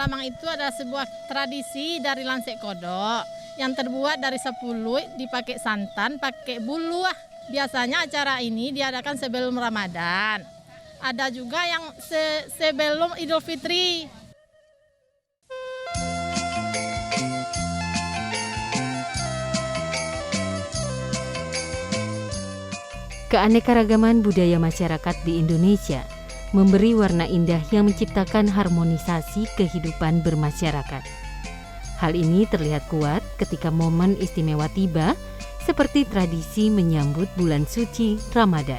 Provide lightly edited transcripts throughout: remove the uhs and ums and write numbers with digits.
Malamang itu adalah sebuah tradisi dari Lansek Kodok yang terbuat dari sepuluh, dipakai santan, pakai bulu. Biasanya acara ini diadakan sebelum Ramadan. Ada juga yang sebelum Idul Fitri. Keanekaragaman budaya masyarakat di Indonesia memberi warna indah yang menciptakan harmonisasi kehidupan bermasyarakat. Hal ini terlihat kuat ketika momen istimewa tiba, seperti tradisi menyambut bulan suci Ramadan.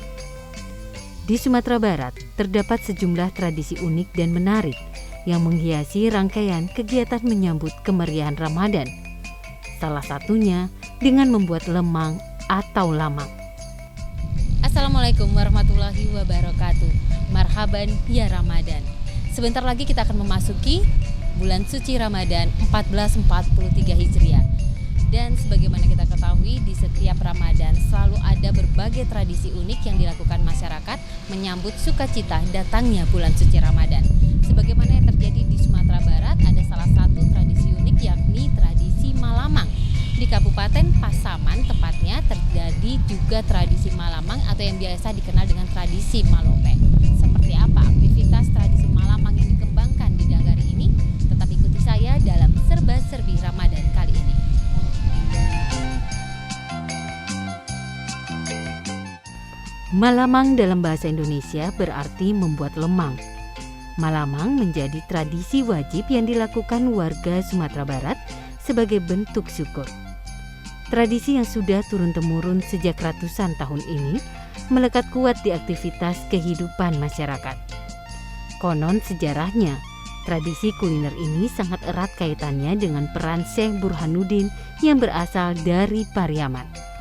Di Sumatera Barat, terdapat sejumlah tradisi unik dan menarik yang menghiasi rangkaian kegiatan menyambut kemeriahan Ramadan. Salah satunya dengan membuat lemang atau lamang. Assalamualaikum warahmatullahi wabarakatuh. Marhaban ya Ramadan. Sebentar lagi kita akan memasuki bulan suci Ramadan 1443 Hijriah. Dan sebagaimana kita ketahui, di setiap Ramadan selalu ada berbagai tradisi unik yang dilakukan masyarakat menyambut sukacita datangnya bulan suci Ramadan. Sebagaimana yang terjadi di Sumatera Barat, ada salah satu tradisi unik yakni tradisi Malamang. Di Kabupaten Pasaman tepatnya terjadi juga tradisi Malamang atau yang biasa dikenal dengan tradisi Malope. Seperti apa aktivitas tradisi Malamang yang dikembangkan di Nagari ini? Tetap ikuti saya dalam Serba-Serbi Ramadan kali ini. Malamang dalam bahasa Indonesia berarti membuat lemang. Malamang menjadi tradisi wajib yang dilakukan warga Sumatera Barat sebagai bentuk syukur. Tradisi yang sudah turun-temurun sejak ratusan tahun ini melekat kuat di aktivitas kehidupan masyarakat. Konon sejarahnya, tradisi kuliner ini sangat erat kaitannya dengan peran Syekh Burhanuddin yang berasal dari Pariaman.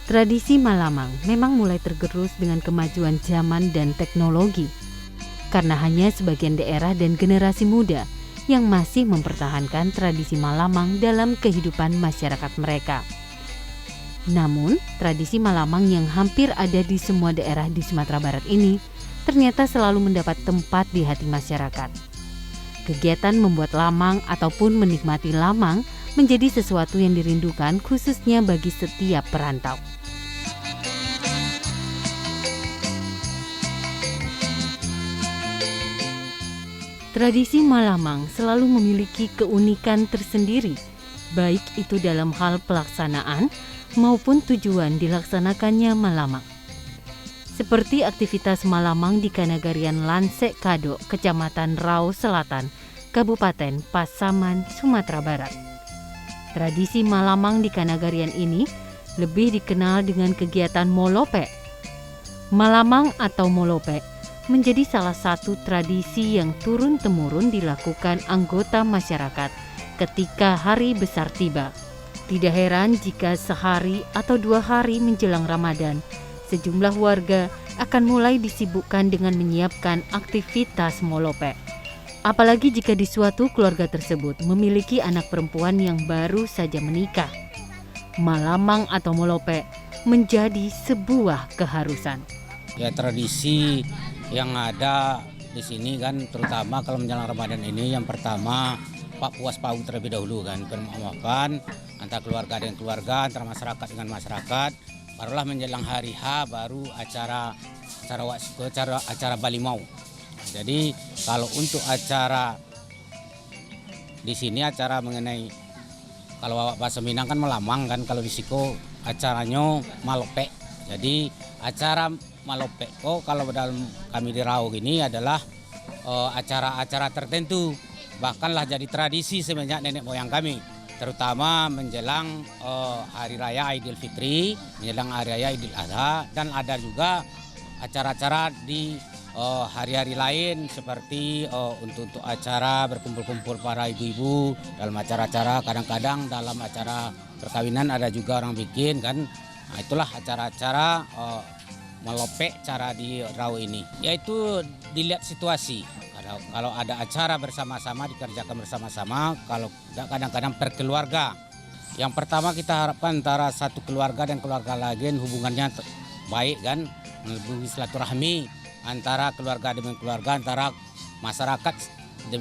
Tradisi Malamang memang mulai tergerus dengan kemajuan zaman dan teknologi, karena hanya sebagian daerah dan generasi muda yang masih mempertahankan tradisi Malamang dalam kehidupan masyarakat mereka. Namun, tradisi Malamang yang hampir ada di semua daerah di Sumatera Barat ini ternyata selalu mendapat tempat di hati masyarakat. Kegiatan membuat lamang ataupun menikmati lamang menjadi sesuatu yang dirindukan khususnya bagi setiap perantau. Tradisi Malamang selalu memiliki keunikan tersendiri, baik itu dalam hal pelaksanaan maupun tujuan dilaksanakannya Malamang. Seperti aktivitas Malamang di Kanagarian Lansek Kodok, Kecamatan Rau Selatan, Kabupaten Pasaman, Sumatera Barat. Tradisi Malamang di Kanagarian ini lebih dikenal dengan kegiatan Molope. Malamang atau Molope menjadi salah satu tradisi yang turun-temurun dilakukan anggota masyarakat ketika hari besar tiba. Tidak heran jika sehari atau 2 hari menjelang Ramadan, sejumlah warga akan mulai disibukkan dengan menyiapkan aktivitas Molope. Apalagi jika di suatu keluarga tersebut memiliki anak perempuan yang baru saja menikah. Malamang atau Molope menjadi sebuah keharusan. Ya, tradisi yang ada di sini kan, terutama kalau menjelang Ramadan ini, yang pertama Pak Puas Pau terlebih dahulu kan, bermaafkan antara keluarga dengan keluarga, antara masyarakat dengan masyarakat. Barulah menjelang hari H baru acara Balimau. Jadi kalau untuk acara di sini, acara mengenai kalau bahasa Minang kan Malamang kan, kalau di Siko acaranya Malope. Jadi acara Malope kalau dalam kami di Rau ini adalah acara-acara tertentu, bahkanlah jadi tradisi semenjak nenek moyang kami, terutama menjelang Hari Raya Idul Fitri, menjelang Hari Raya Idul Adha, dan ada juga acara-acara di hari-hari lain seperti untuk acara berkumpul-kumpul para ibu-ibu dalam acara-acara, kadang-kadang dalam acara perkawinan ada juga orang bikin kan. Nah, itulah acara-acara melopek cara di rau ini, yaitu dilihat situasi. Kalau ada acara bersama-sama dikerjakan bersama-sama, kalau kadang-kadang per keluarga. Yang pertama kita harapkan antara satu keluarga dan keluarga lain hubungannya baik kan, menghubungi silaturahmi antara keluarga dengan keluarga, antara masyarakat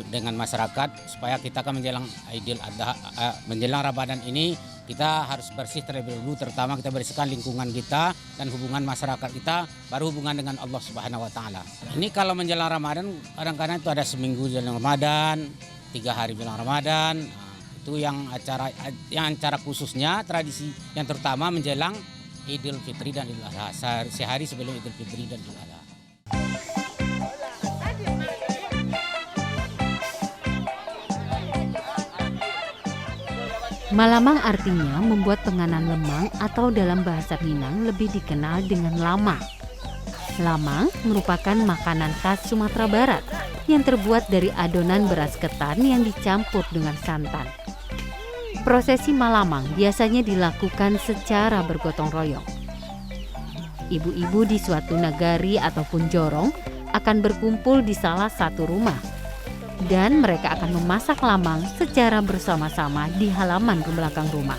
dengan masyarakat, supaya kita akan menjelang Idul Adha, menjelang Ramadan ini kita harus bersih terlebih dahulu, terutama kita bersihkan lingkungan kita dan hubungan masyarakat kita, baru hubungan dengan Allah Subhanahu wa taala. Ini kalau menjelang Ramadan kadang-kadang itu ada seminggu jelang Ramadan, 3 hari jelang Ramadan. Itu yang acara khususnya tradisi yang terutama menjelang Idul Fitri dan Idul Adha, sehari sebelum Idul Fitri dan Idul Adha. Malamang artinya membuat penganan lemang atau dalam bahasa Minang lebih dikenal dengan lamang. Lamang merupakan makanan khas Sumatera Barat yang terbuat dari adonan beras ketan yang dicampur dengan santan. Prosesi malamang biasanya dilakukan secara bergotong royong. Ibu-ibu di suatu nagari ataupun jorong akan berkumpul di salah satu rumah, dan mereka akan memasak lamang secara bersama-sama di halaman belakang rumah.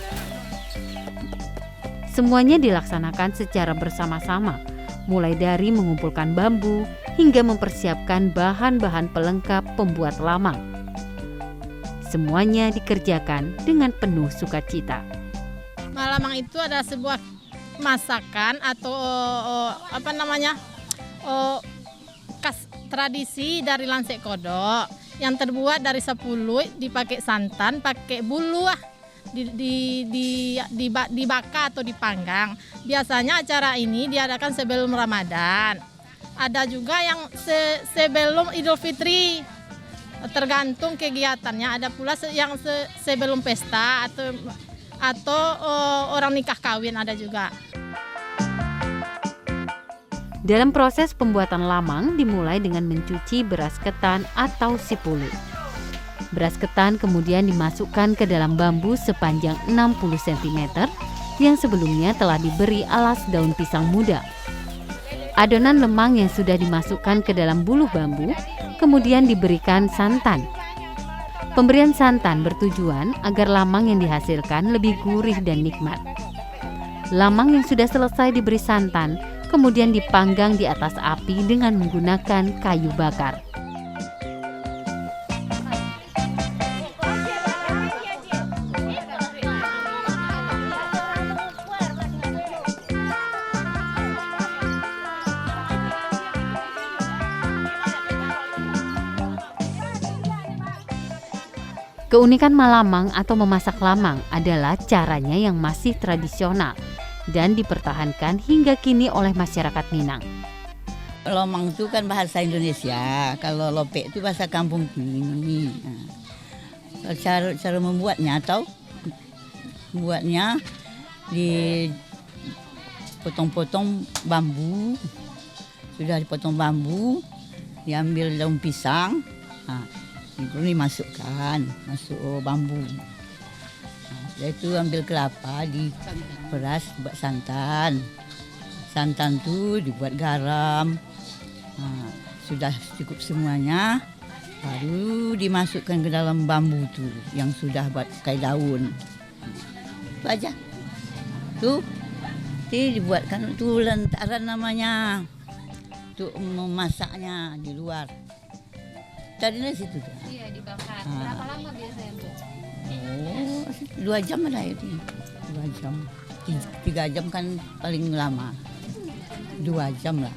Semuanya dilaksanakan secara bersama-sama, mulai dari mengumpulkan bambu hingga mempersiapkan bahan-bahan pelengkap pembuat lamang. Semuanya dikerjakan dengan penuh sukacita. Malamang itu adalah sebuah masakan atau tradisi dari Lansek Kodok yang terbuat dari sepuluh, dipakai santan, pakai bulu dibakar atau dipanggang. Biasanya acara ini diadakan sebelum Ramadan. Ada juga yang sebelum Idul Fitri, tergantung kegiatannya. Ada pula yang sebelum pesta atau orang nikah kawin ada juga. Dalam proses pembuatan lamang dimulai dengan mencuci beras ketan atau sipulu. Beras ketan kemudian dimasukkan ke dalam bambu sepanjang 60 cm yang sebelumnya telah diberi alas daun pisang muda. Adonan lemang yang sudah dimasukkan ke dalam buluh bambu kemudian diberikan santan. Pemberian santan bertujuan agar lamang yang dihasilkan lebih gurih dan nikmat. Lamang yang sudah selesai diberi santan kemudian dipanggang di atas api dengan menggunakan kayu bakar. Keunikan malamang atau memasak lamang adalah caranya yang masih tradisional dan dipertahankan hingga kini oleh masyarakat Minang. Lomang itu kan bahasa Indonesia, kalau lopek itu bahasa kampung sini. Nah, cara membuatnya dipotong-potong bambu, sudah dipotong bambu, diambil daun pisang, ini masuk bambu. Setelah itu ambil kelapa, diperas, buat santan. Santan itu dibuat garam. Nah, sudah cukup semuanya, baru dimasukkan ke dalam bambu itu yang sudah buat kayak daun. Itu aja. Tuh, dibuatkan itu lentaran namanya. Untuk memasaknya di luar. Tadinya situ. Iya, dibakar. Berapa lama biasanya, Bu? 2 jam ada itu. 2 jam. 3 jam kan paling lama. 2 jam lah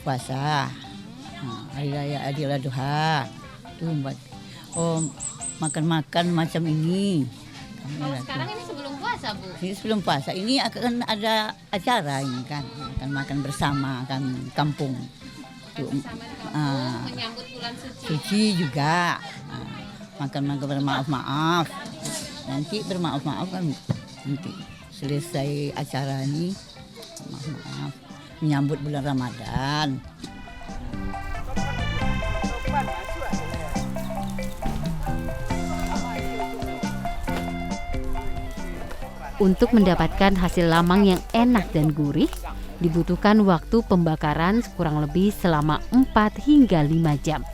puasa. Hari raya Idul Adha. Tuh buat makan-makan macam ini. Kalau sekarang ini sebelum puasa, Bu? Ini sebelum puasa. Ini akan ada acara ini kan. Akan makan bersama kan kampung. Tuh, menyambut bulan suci. Suci juga. Makan-makan bermaaf-maaf. Nanti bermaaf-maaf kan nanti selesai acara ini maaf-maaf menyambut bulan Ramadan. Untuk mendapatkan hasil lamang yang enak dan gurih, Dibutuhkan waktu pembakaran kurang lebih selama 4 hingga 5 jam.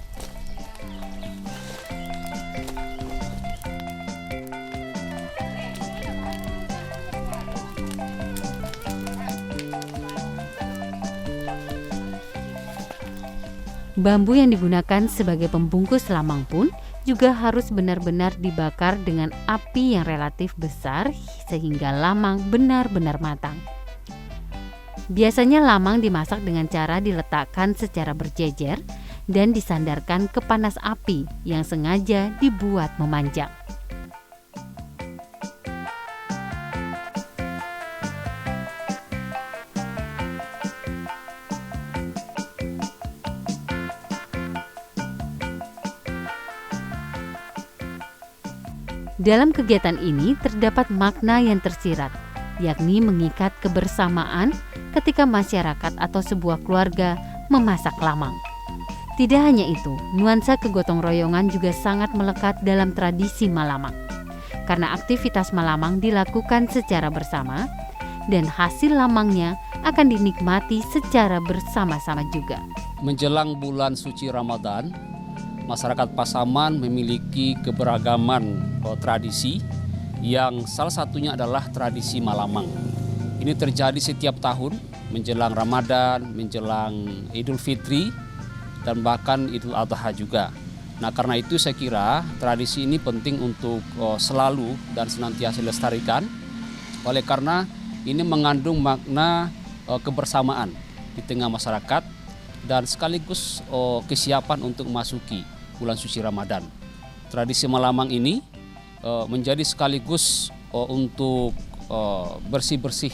Bambu yang digunakan sebagai pembungkus lamang pun juga harus benar-benar dibakar dengan api yang relatif besar sehingga lamang benar-benar matang. Biasanya lamang dimasak dengan cara diletakkan secara berjejer dan disandarkan ke panas api yang sengaja dibuat memanjang. Dalam kegiatan ini terdapat makna yang tersirat, yakni mengikat kebersamaan ketika masyarakat atau sebuah keluarga memasak lamang. Tidak hanya itu, nuansa kegotong royongan juga sangat melekat dalam tradisi Malamang. Karena aktivitas Malamang dilakukan secara bersama dan hasil lamangnya akan dinikmati secara bersama-sama juga. Menjelang bulan suci Ramadan, masyarakat Pasaman memiliki keberagaman tradisi yang salah satunya adalah tradisi Malamang. Ini terjadi setiap tahun menjelang Ramadan, menjelang Idul Fitri, dan bahkan Idul Adha juga. Nah, karena itu saya kira tradisi ini penting untuk selalu dan senantiasa dilestarikan, oleh karena ini mengandung makna kebersamaan di tengah masyarakat dan sekaligus kesiapan untuk memasuki bulan suci Ramadan. Tradisi Malamang ini menjadi sekaligus untuk bersih-bersih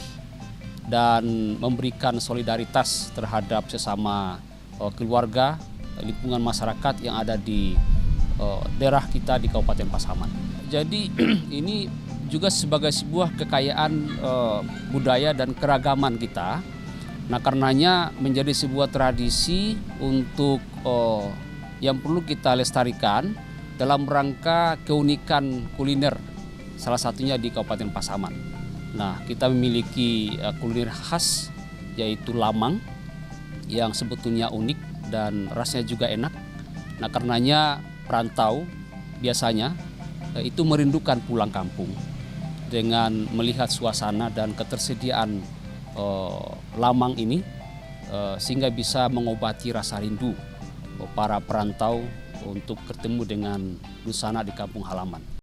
dan memberikan solidaritas terhadap sesama keluarga, lingkungan masyarakat yang ada di daerah kita di Kabupaten Pasaman. Jadi ini juga sebagai sebuah kekayaan budaya dan keragaman kita. Nah, karenanya menjadi sebuah tradisi untuk yang perlu kita lestarikan dalam rangka keunikan kuliner, salah satunya di Kabupaten Pasaman. Nah, kita memiliki kuliner khas yaitu lamang yang sebetulnya unik dan rasanya juga enak. Nah, karenanya perantau biasanya itu merindukan pulang kampung dengan melihat suasana dan ketersediaan lamang ini sehingga bisa mengobati rasa rindu para perantau untuk bertemu dengan busana di kampung halaman.